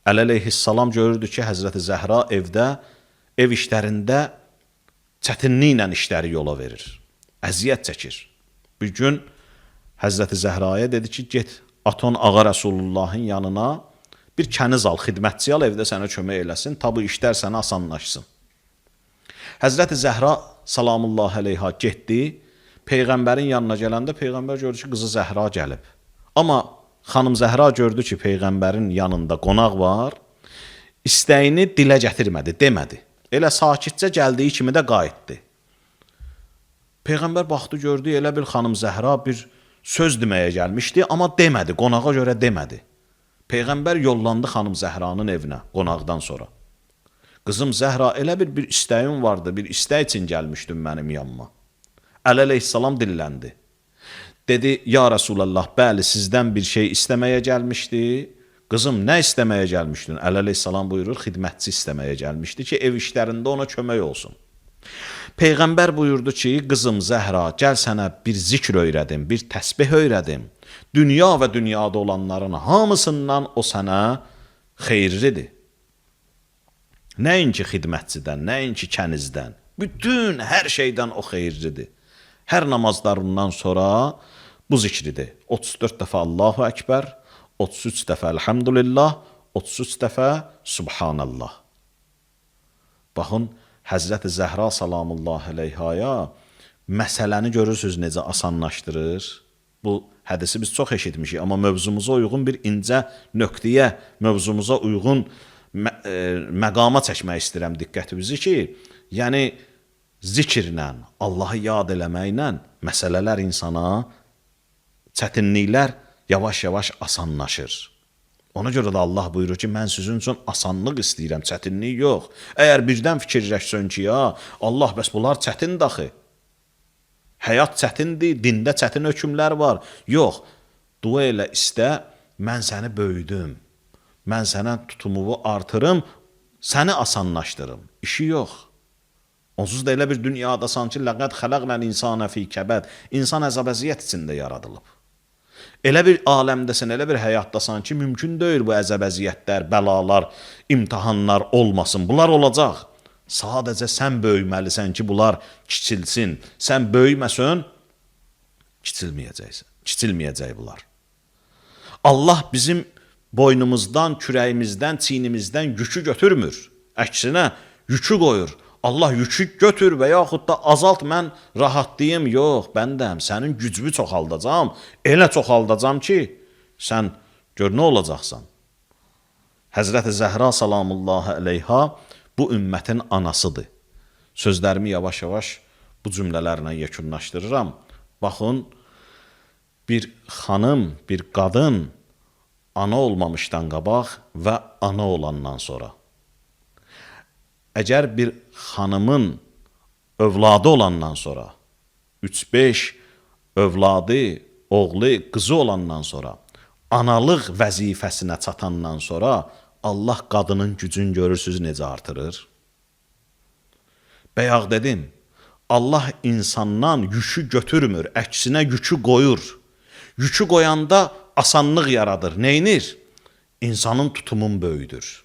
Əli əleyhissalam görürdü ki, Həzrəti Zəhra evdə, ev işlərində çətinliklə işləri yola verir. Əziyyət çəkir. Bir gün Həzrəti Zəhraya dedi ki, get Aton Ağa Rəsulullahın yanına bir kəniz al, xidmətçi al, evdə sənə kömək eləsin, ta bu işlər sənə asanlaşsın. Həzrəti Zəhra salamullahi əleyha getdi, Peyğəmbərin yanına gələndə Peyğəmbər gördü ki, qızı Zəhra gəlib. Amma xanım Zəhra gördü ki, Peyğəmbərin yanında qonaq var, istəyini dilə gətirmədi, demədi. Elə sakitcə gəldiyi kimi də qayıtdı. Peyğəmbər baxdı, gördü, elə bir xanım Zəhra bir söz deməyə gəlmişdi, amma demədi, qonağa görə demədi. Peyğəmbər yollandı xanım Zəhranın evinə qonaqdan sonra. Qızım Zəhra, elə bir istəyim vardı, bir istək üçün gəlmişdim mənim yanıma. Əli əleyhissalam dilləndi. Dedi, ya Rasulallah, bəli, sizdən bir şey istəməyə gəlmişdi. Qızım, nə istəməyə gəlmişdin? Əli əleyhissalam buyurur, xidmətçi istəməyə gəlmişdi ki, ev işlərində ona kömək olsun. Peyğəmbər buyurdu ki, qızım Zəhra, gəl sənə bir zikr öyrədim, bir təsbih öyrədim. Dünya və dünyada olanların hamısından o sənə xeyirlidir. Nəinki xidmətçidən, nəinki kənizdən, bütün hər şeydən o xeyirlidir. Hər namazlarından sonra bu zikridir. 34 dəfə Allahu Əkbər, 33 dəfə Elhamdülillah, 33 dəfə Subhanallah. Baxın, Həzrəti Zəhra salamullahi əleyhaya məsələni görürsünüz necə asanlaşdırır. Bu hədisi biz çox eşitmişik, amma mövzumuza uyğun bir incə nöqtəyə, mövzumuza uyğun məqama çəkmək istəyirəm diqqətimizi ki, yəni zikirlə, Allahı yad eləməklə məsələlər insana, çətinliklər yavaş-yavaş asanlaşır. Ona görə də Allah buyurur ki, mən sizin üçün asanlıq istəyirəm, çətinlik yox. Əgər birdən fikirləşsən ki, ya Allah, bəs bunlar çətin daxı. Həyat çətindir, dində çətin hökmlər var. Yox, dua elə istə, mən səni böyüdüm. Mən sənə tutumumu artırım, səni asanlaşdırım. İşi yox. Onsuz da elə bir dünyadasan ki, ləqəd xələqnəl insana fi kəbəd. İnsan əzab-əziyyət içində yaradılıb. Elə bir aləmdəsən, elə bir həyatdasan ki, mümkün deyil bu əzab-əziyyətlər, bəlalar, imtihanlar olmasın. Bunlar olacaq. Sadəcə sən böyüməlisən ki, bunlar kiçilsin. Sən böyüməsən, kiçilməyəcək bunlar. Allah bizim boynumuzdan, kürəyimizdən, çiynimizdən yükü götürmür. Əksinə, yükü qoyur. Allah yükü götür və yaxud da azalt, mən rahatlıyım. Yox, bəndəm, sənin gücünü çoxaldacam. Elə çoxaldacam ki, sən gör nə olacaqsan. Həzrəti Zəhra salamullahi əleyha bu ümmətin anasıdır. Sözlərimi yavaş-yavaş bu cümlələrlə yekunlaşdırıram. Baxın, bir xanım, bir qadın ana olmamışdan qabaq və ana olandan sonra. Əgər bir xanımın övladı olandan sonra, 3-5 övladı, oğlu, qızı olandan sonra, analıq vəzifəsinə çatandan sonra Allah qadının gücünü görürsünüz necə artırır. Bayaq dedim, Allah insandan yükü götürmür, əksinə yükü qoyur. Yükü qoyanda asanlıq yaradır. Neynir? İnsanın tutumun böyüdür.